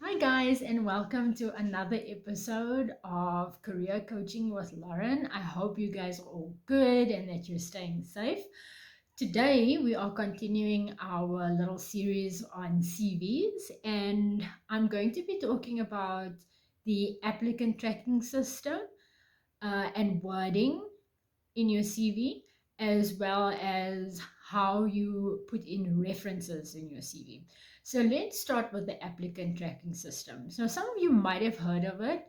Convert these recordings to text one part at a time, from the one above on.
Hi, guys, and welcome to another episode of Career Coaching with Lauren. I hope you guys are all good and that you're staying safe. Today, we are continuing our little series on CVs, and I'm going to be talking about the applicant tracking system and wording in your CV, as well as how you put in references in your CV. So let's start with the applicant tracking system. So some of you might have heard of it.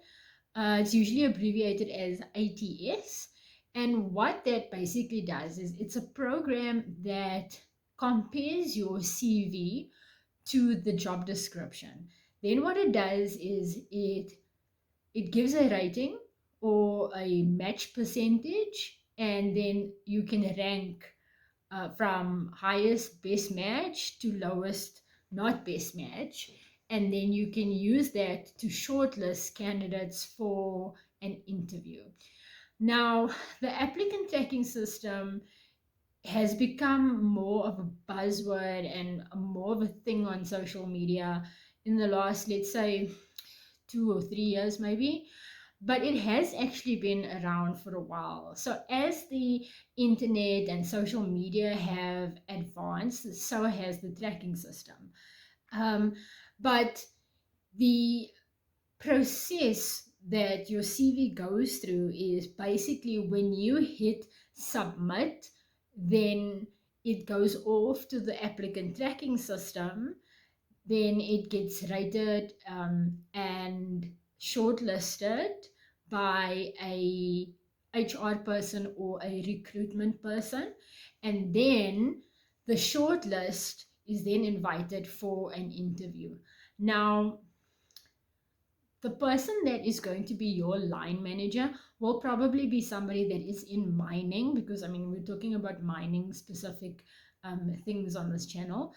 It's usually abbreviated as ATS. And what that basically does is it's a program that compares your CV to the job description. Then what it does is it gives a rating or a match percentage, and then you can rank from highest best match to lowest not best match, and then you can use that to shortlist candidates for an interview. Now, the applicant tracking system has become more of a buzzword and more of a thing on social media in the last, let's say, 2 or 3 years maybe, but it has actually been around for a while. So as the internet and social media have advanced, so has the tracking system. Um, but the process that your CV goes through is basically when you hit submit, then it goes off to the applicant tracking system, then it gets rated and shortlisted by a HR person or a recruitment person, and then the shortlist is then invited for an interview. Now, the person that is going to be your line manager will probably be somebody that is in mining, because I mean, we're talking about mining specific things on this channel.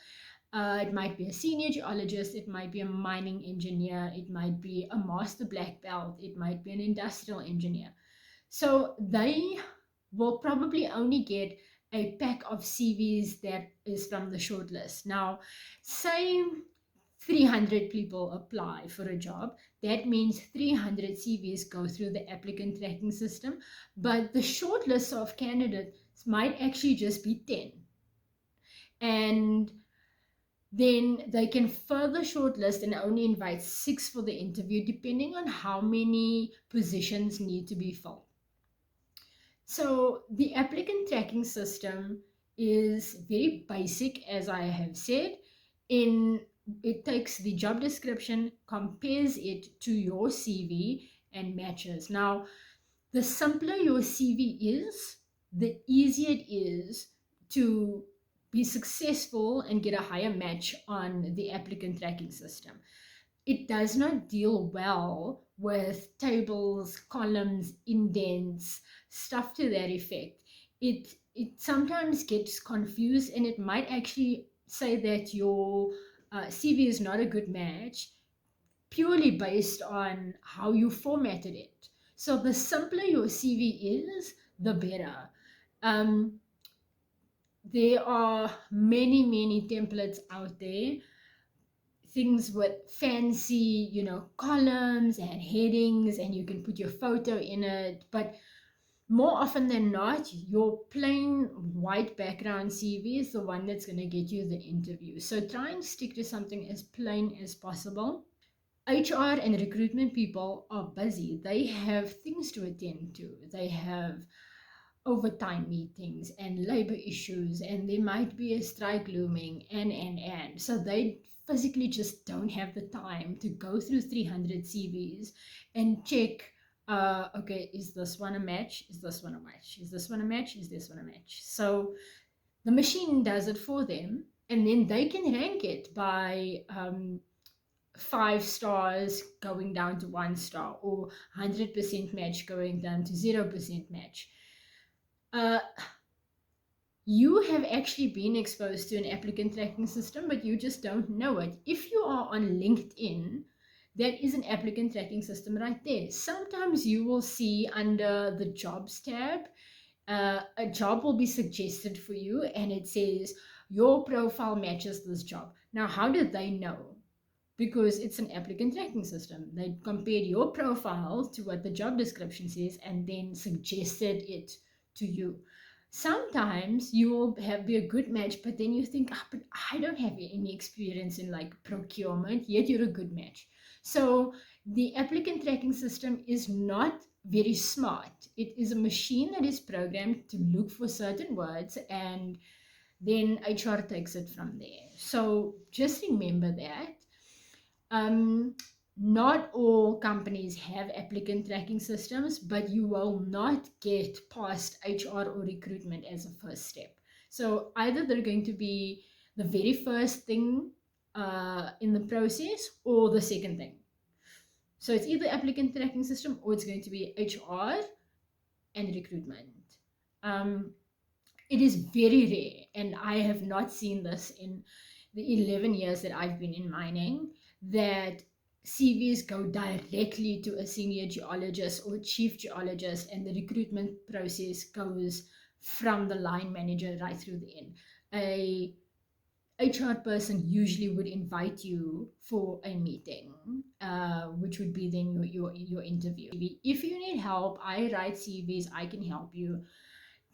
It might be a senior geologist, it might be a mining engineer, it might be a master black belt, it might be an industrial engineer. So they will probably only get a pack of CVs that is from the shortlist. Now, say 300 people apply for a job, that means 300 CVs go through the applicant tracking system, but the shortlist of candidates might actually just be 10. And then they can further shortlist and only invite 6 for the interview, depending on how many positions need to be filled. So the applicant tracking system is very basic, as I have said. In It takes the job description, compares it to your CV, and matches. Now, the simpler your CV is, the easier it is to be successful and get a higher match on the applicant tracking system. It does not deal well with tables, columns, indents, stuff to that effect. It sometimes gets confused, and it might actually say that your CV is not a good match purely based on how you formatted it. So the simpler your CV is, the better. Um, there are many templates out there, things with fancy, columns and headings, and you can put your photo in it. But more often than not, your plain white background CV is the one that's going to get you the interview. So try and stick to something as plain as possible. HR and recruitment people are busy. They have things to attend to. They have overtime meetings and labor issues, and there might be a strike looming, and. So they physically just don't have the time to go through 300 CVs and check, okay, is this one a match? Is this one a match? Is this one a match? Is this one a match? So the machine does it for them, and then they can rank it by 5 stars going down to 1 star, or 100% match going down to 0% match. Uh, you have actually been exposed to an applicant tracking system, but you just don't know it. If you are on LinkedIn, that is an applicant tracking system right there. Sometimes you will see under the jobs tab, a job will be suggested for you, and it says your profile matches this job. Now, how do they know? because it's an applicant tracking system. They compared your profile to what the job description says and then suggested it to you. Sometimes you will be a good match, but then you think, ah, but I don't have any experience in like procurement, yet you're a good match. So the applicant tracking system is not very smart. It is a machine that is programmed to look for certain words, and then HR takes it from there. So just remember that. Um, Not all companies have applicant tracking systems, but you will not get past HR or recruitment as a first step. So either they're going to be the very first thing in the process or the second thing. So it's either applicant tracking system or it's going to be HR and recruitment. Um, it is very rare, and I have not seen this in the 11 years that I've been in mining, that CVs go directly to a senior geologist or chief geologist, and the recruitment process goes from the line manager right through the end. A HR person usually would invite you for a meeting, which would be then your interview. If you need help, I write CVs, I can help you.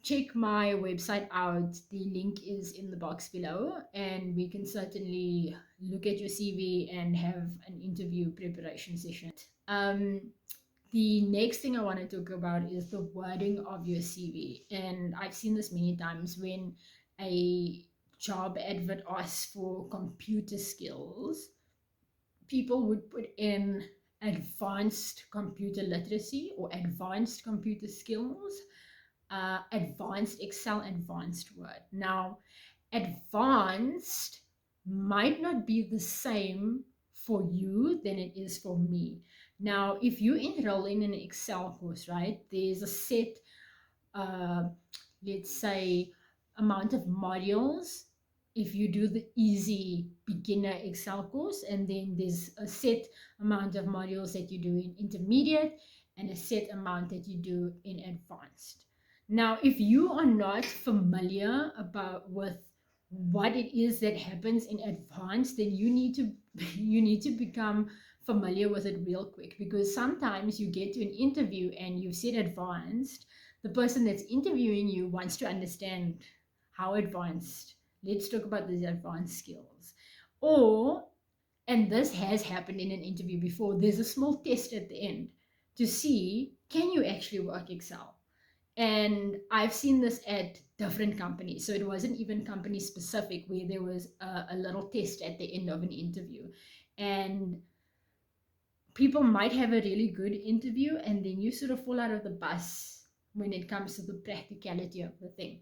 Check my website out. The link is in the box below, and we can certainly look at your CV and have an interview preparation session. The next thing I want to talk about is the wording of your CV. And I've seen this many times when a job advert asks for computer skills, people would put in advanced computer literacy or advanced computer skills, advanced Excel, advanced Word. Now, advanced might not be the same for you than it is for me. Now, if you enroll in an Excel course, right, there's a set, uh, let's say, amount of modules if you do the easy beginner Excel course, and then there's a set amount of modules that you do in intermediate and a set amount that you do in advanced. Now, if you are not familiar with what it is that happens in advanced, then you need to you need to become familiar with it real quick, because sometimes you get to an interview and you said advanced, the person that's interviewing you wants to understand how advanced. Let's talk about these advanced skills. Or, and this has happened in an interview before, there's a small test at the end to see, can you actually work Excel? And I've seen this at different companies. So it wasn't even company specific, where there was a little test at the end of an interview. And people might have a really good interview, and then you sort of fall out of the bus when it comes to the practicality of the thing.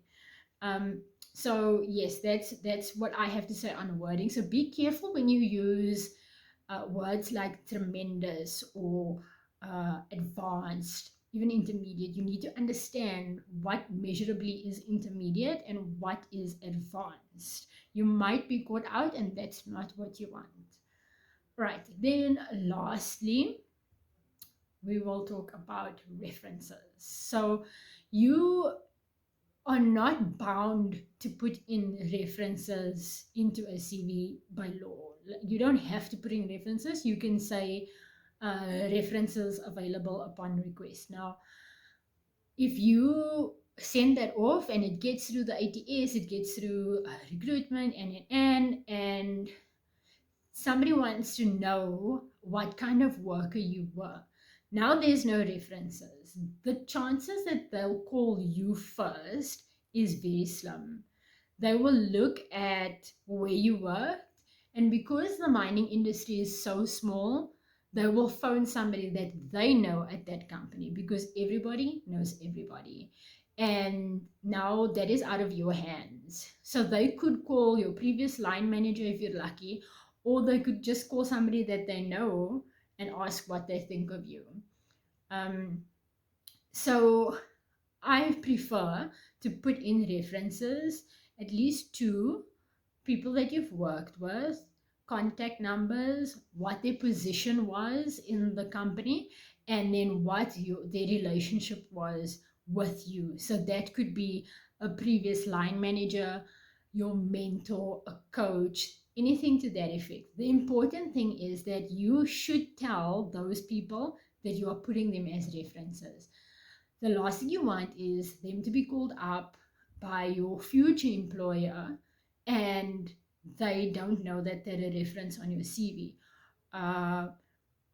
So yes, that's what I have to say on wording. So be careful when you use words like tremendous or advanced, even intermediate. You need to understand what measurably is intermediate and what is advanced. You might be caught out, and that's not what you want. Right, then lastly, we will talk about references. So you are not bound to put in references into a CV by law. You don't have to put in references. You can say references available upon request. Now, if you send that off and it gets through the ATS, it gets through recruitment, and somebody wants to know what kind of worker you were. Now there's no references. The chances that they'll call you first is very slim. They will look at where you worked, and because the mining industry is so small, they will phone somebody that they know at that company, because everybody knows everybody. And now that is out of your hands. So they could call your previous line manager if you're lucky, or they could just call somebody that they know and ask what they think of you. So I prefer to put in references, at least two people that you've worked with, contact numbers, what their position was in the company, and then what their relationship was with you. So that could be a previous line manager, your mentor, a coach, anything to that effect. The important thing is that you should tell those people that you are putting them as references. The last thing you want is them to be called up by your future employer and they don't know that they're a reference on your CV. Uh,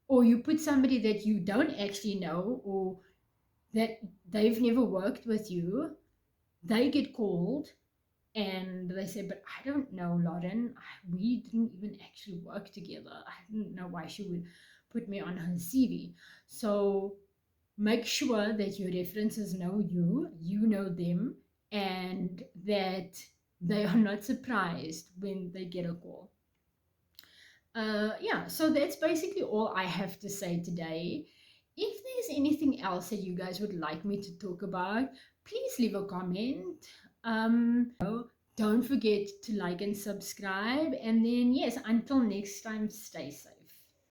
or you put somebody that you don't actually know or that they've never worked with you, they get called and they say, but I don't know Lauren, we didn't even actually work together. I didn't know why she would put me on her CV. So make sure that your references know you, you know them, and that they are not surprised when they get a call. Yeah, so that's basically all I have to say today. If there's anything else that you guys would like me to talk about, please leave a comment. Don't forget to like and subscribe. And then, yes, until next time, stay safe.